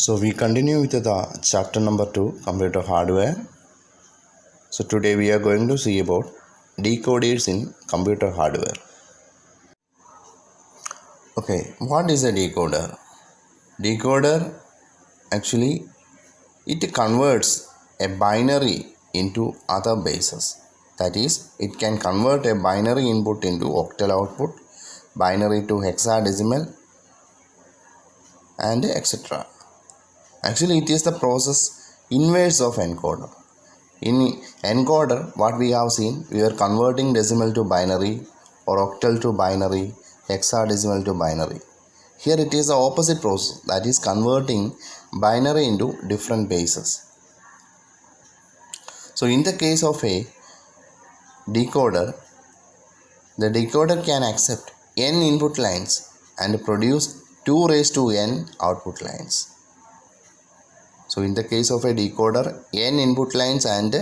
So we continue with the chapter number 2, computer hardware. So today we are going to see about decoders in computer hardware. Okay, what is a decoder? Decoder actually it converts a binary into other bases. That is, it can convert a binary input into octal output, binary to hexadecimal, and etc. Actually, it is the process inverse of encoder. In encoder, what we have seen, we are converting decimal to binary or octal to binary, hexadecimal to binary. Here it is the opposite process, that is converting binary into different bases. So in the case of a decoder, the decoder can accept n input lines and produce 2 raised to n output lines. So in the case of a decoder, n input lines and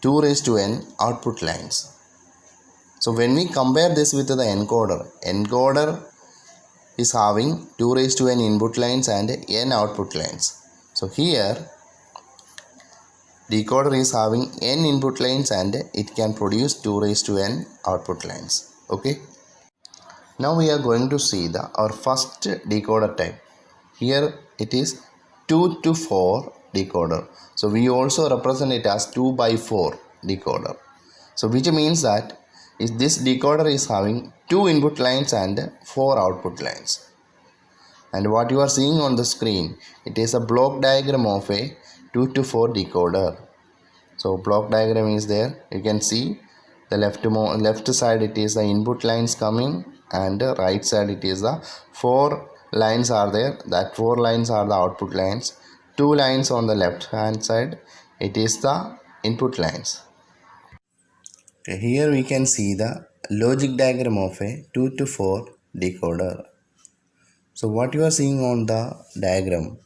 2 raised to n output lines. So when we compare this with the encoder is having 2 raised to n input lines and n output lines. So here decoder is having n input lines and it can produce 2 raised to n output lines. Okay. Now we are going to see our first decoder type. Here it is 2 to 4 decoder. So we also represent it as 2 by 4 decoder. So which means that this decoder is having 2 input lines and 4 output lines. And what you are seeing on the screen, it is a block diagram of a 2 to 4 decoder. So block diagram is there. You can see the left side it is the input lines coming, and the right side it is the 4 lines are there. That 4 lines are the output lines. 2 lines on the left hand side, it is the input lines. Okay, here we can see the logic diagram of a 2 to 4 decoder. So what you are seeing on the diagram,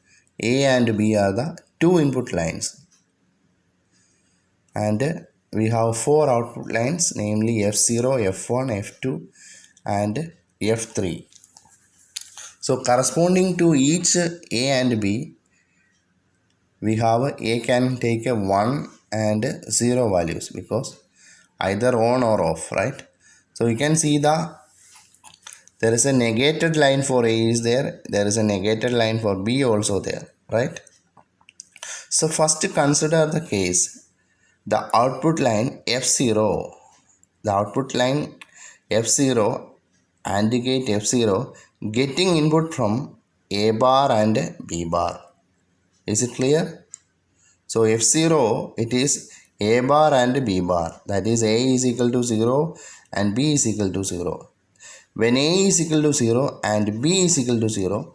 A and B are the 2 input lines, and we have 4 output lines, namely F0, F1, F2 and F3. So corresponding to each A and B, we have A can take a 1 and 0 values because either on or off, right? So you can see there is a negated line for A is there is a negated line for B also there, right? So first consider the case, the output line F0, the output line F0 and the gate F0 getting input from A bar and B bar. Is it clear? So F0 it is A bar and B bar, that is A is equal to 0 and B is equal to 0. When A is equal to 0 and B is equal to 0,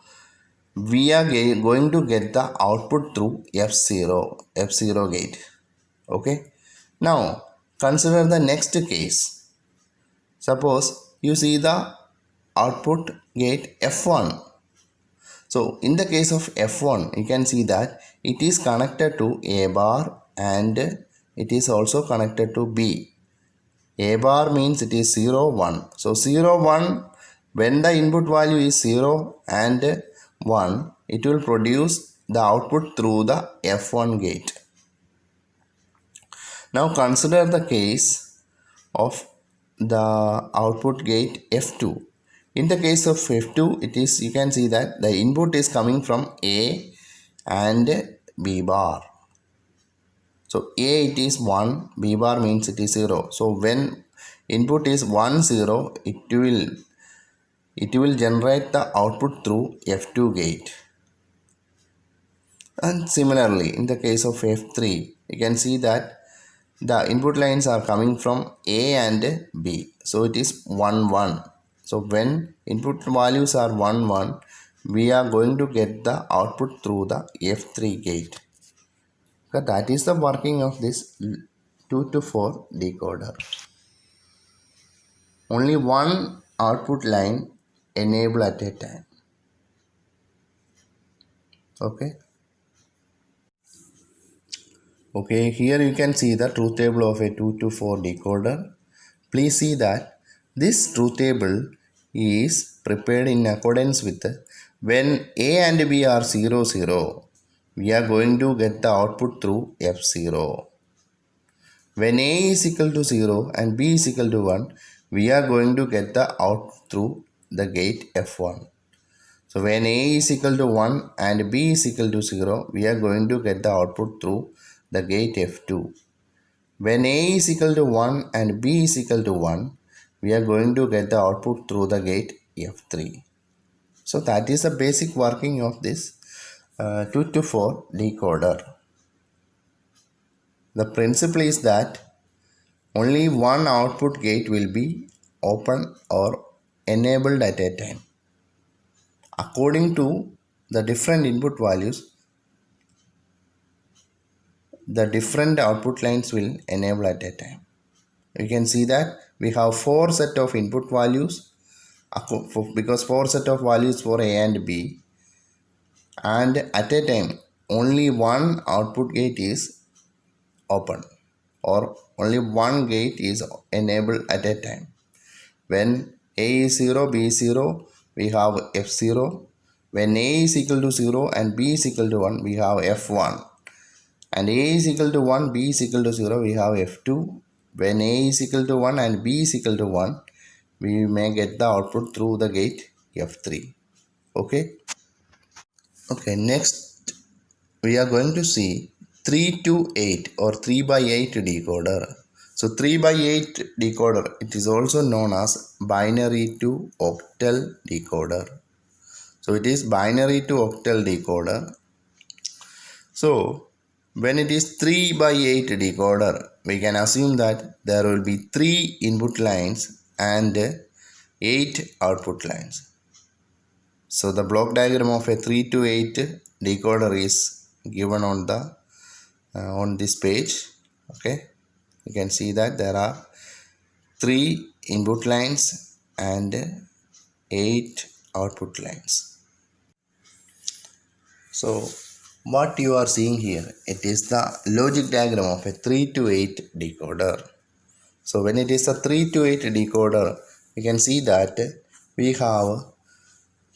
we are going to get the output through F0 gate. Okay. Now consider the next case. Suppose you see the output gate F1. So in the case of F1, you can see that it is connected to A bar and it is also connected to B. A bar means it is 0, 1. So 0, 1, when the input value is 0 and 1, it will produce the output through the F1 gate. Now consider the case of the output gate F2. In the case of F2, it is, you can see that the input is coming from A and B bar. So A it is 1, B bar means it is 0. So when input is 1, 0, it will generate the output through F2 gate. And similarly, in the case of F3, you can see that the input lines are coming from A and B. So it is 1, 1. So when input values are 1, 1, we are going to get the output through the F3 gate. So that is the working of this 2 to 4 decoder. Only one output line enable at a time. Okay. Okay, here you can see the truth table of a 2 to 4 decoder. Please see that this truth table is prepared in accordance with when A and B are 0, 0, we are going to get the output through F0. When A is equal to 0 and B is equal to 1, we are going to get the out through the gate F1. So when A is equal to 1 and B is equal to 0, we are going to get the output through the gate F2. When A is equal to 1 and B is equal to 1, we are going to get the output through the gate F3. So that is the basic working of this 2 to 4 decoder. The principle is that only one output gate will be open or enabled at a time. According to the different input values, the different output lines will enable at a time. You can see that we have 4 set of input values because 4 set of values for A and B, and at a time only one output gate is open or only one gate is enabled at a time. When A is 0, B is 0, we have F0. When A is equal to 0 and B is equal to 1, we have F1. And A is equal to 1, B is equal to 0, we have F2. When A is equal to 1 and B is equal to 1, we may get the output through the gate F3. Okay. Okay, next we are going to see 3 to 8 or 3 by 8 decoder. So 3 by 8 decoder, it is also known as binary to octal decoder. So it is binary to octal decoder. So when it is 3 by 8 decoder, we can assume that there will be 3 input lines and 8 output lines. So the block diagram of a 3 to 8 decoder is given on the on this page. Okay, you can see that there are 3 input lines and 8 output lines. So what you are seeing here, it is the logic diagram of a 3 to 8 decoder. So when it is a 3 to 8 decoder, you can see that we have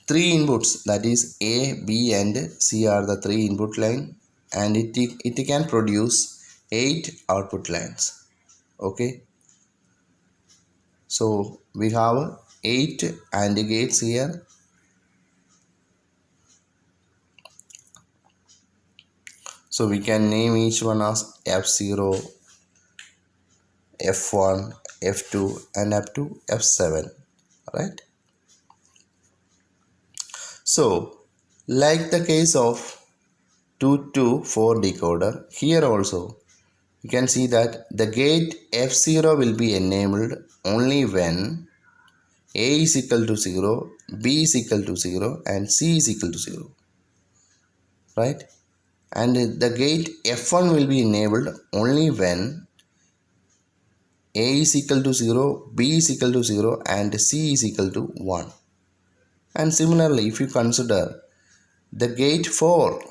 3 inputs, that is A, B and C are the 3 input line, and it can produce 8 output lines. Okay, so we have 8 AND gates here. So we can name each one as F0, F1, F2 and up to F7, right? So like the case of 2 to 4 decoder, here also you can see that the gate F0 will be enabled only when A is equal to 0, B is equal to 0 and C is equal to 0, right? And the gate F1 will be enabled only when A is equal to 0, B is equal to 0 and C is equal to 1. And similarly, if you consider the gate 4,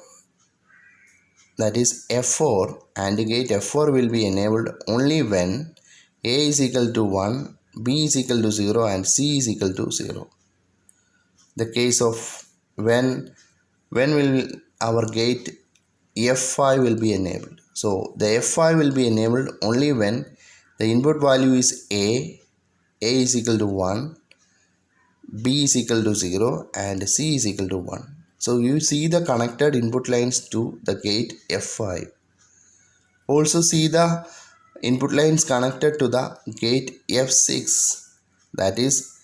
that is F4, and the gate F4 will be enabled only when A is equal to 1, B is equal to 0 and C is equal to 0. The case of when will our gate F5 will be enabled. So the F5 will be enabled only when the input value is A is equal to 1, B is equal to 0 and C is equal to 1. So you see the connected input lines to the gate F5. Also see the input lines connected to the gate F6. That is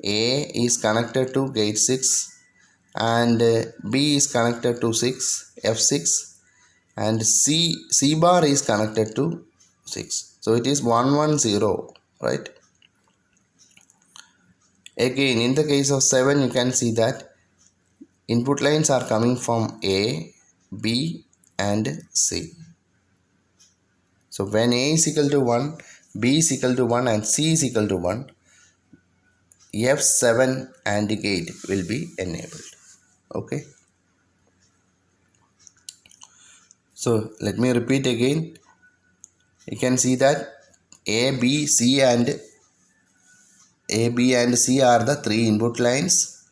A is connected to gate 6 and B is connected to F6 and C bar is connected to 6. So it is 1 1 0, right? Again, in the case of 7, you can see that input lines are coming from A, B and C. So when A is equal to 1, B is equal to 1 and C is equal to 1, F7 AND gate will be enabled. Okay. So let me repeat again. You can see that A, B, C and A, B and C are the three input lines,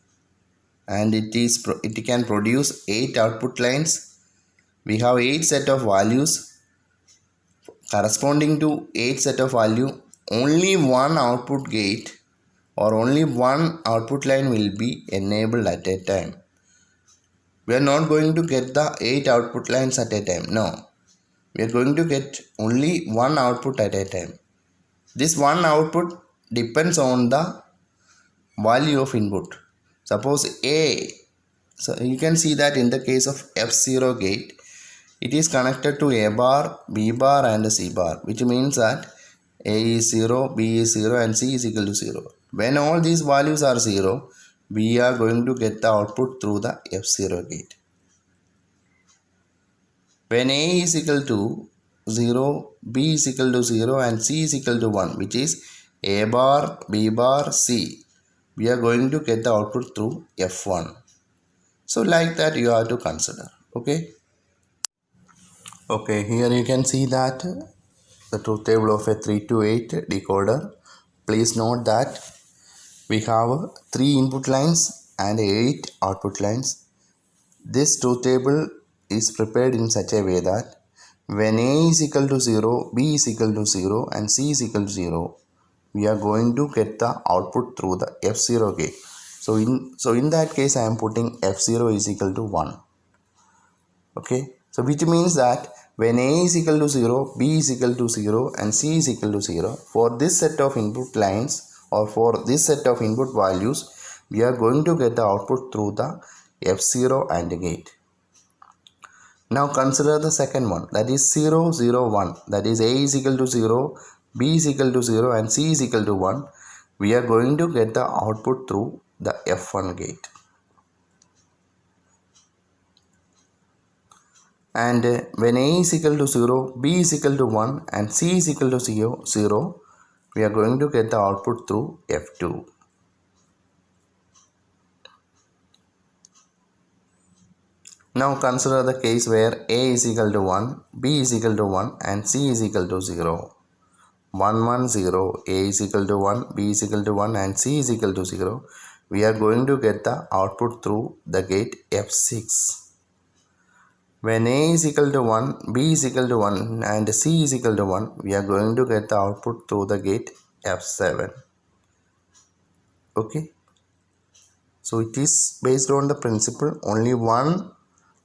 and it can produce 8 output lines. We have 8 set of values. Corresponding to 8 set of value, only one output gate or only one output line will be enabled at a time. We are not going to get the 8 output lines at a time. No. We are going to get only one output at a time. This one output depends on the value of input. Suppose A, so you can see that in the case of F0 gate, it is connected to A bar, B bar and C bar, which means that A is 0, B is 0 and C is equal to 0. When all these values are 0, we are going to get the output through the F0 gate. When A is equal to 0, B is equal to 0 and C is equal to 1, which is A bar, B bar, C, we are going to get the output through F1. So like that you have to consider. Okay. Okay, here you can see that the truth table of a 3 to 8 decoder. Please note that we have 3 input lines and 8 output lines. This truth table is prepared in such a way that when A is equal to 0, B is equal to 0 and C is equal to 0, we are going to get the output through the F0 gate. So in that case I am putting F0 is equal to 1. Okay. So which means that when A is equal to 0, B is equal to 0 and C is equal to 0, for this set of input lines or for this set of input values, we are going to get the output through the F0 AND gate. Now consider the second one, that is 0, 0, 1. That is A is equal to 0, B is equal to 0 and C is equal to 1. We are going to get the output through the F1 gate. And when A is equal to 0, B is equal to 1 and C is equal to 0, we are going to get the output through F2. Now consider the case where A is equal to 1, B is equal to 1 and C is equal to 0. 1, 1, 0, A is equal to 1, B is equal to 1 and C is equal to 0. We are going to get the output through the gate F6. When A is equal to 1, B is equal to 1 and C is equal to 1, we are going to get the output through the gate F7. Okay. So it is based on the principle only one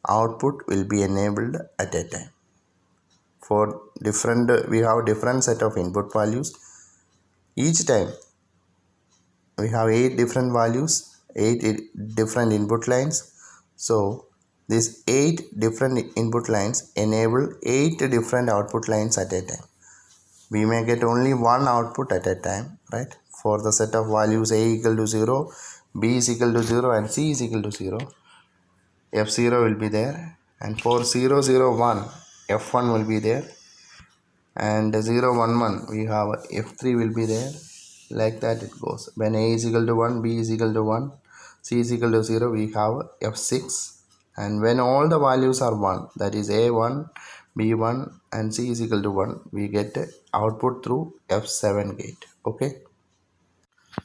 output will be enabled at a time. For different, we have different set of input values. Each time we have 8 different values, 8 different input lines. So these 8 different input lines enable 8 different output lines at a time. We may get only one output at a time, right? For the set of values A equal to 0, B is equal to 0 and C is equal to 0, F0 will be there. And for 0, 0, 1, F1 will be there. And 0, 1, 1, we have F3 will be there. Like that it goes. When A is equal to 1, B is equal to 1, C is equal to 0, we have F6. And when all the values are 1, that is A1, B1 and C is equal to 1, we get output through F7 gate. Okay.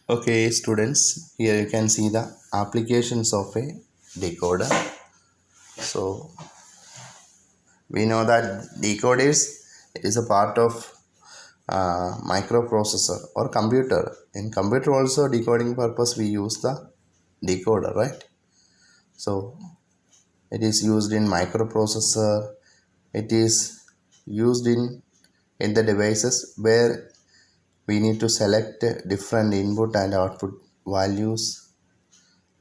Okay students, here you can see the applications of a decoder. So we know that decoders is a part of microprocessor or computer. In computer also decoding purpose we use the decoder, right? So it is used in microprocessor. It is used in the devices where we need to select different input and output values.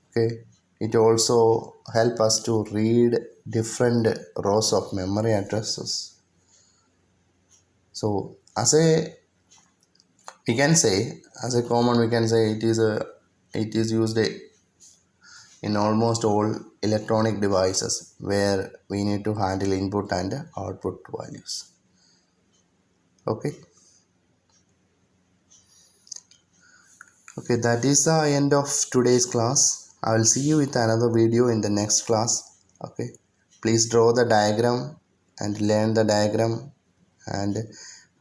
Okay, it also help us to read different rows of memory addresses. So as a we can say, as a common we can say it is used in almost all electronic devices where we need to handle input and output values. Okay. Okay, that is the end of today's class. I will see you with another video in the next class. Okay, please draw the diagram and learn the diagram and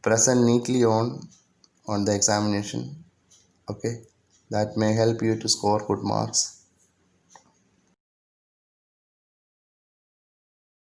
present neatly on the examination. Okay. that may help you to score good marks.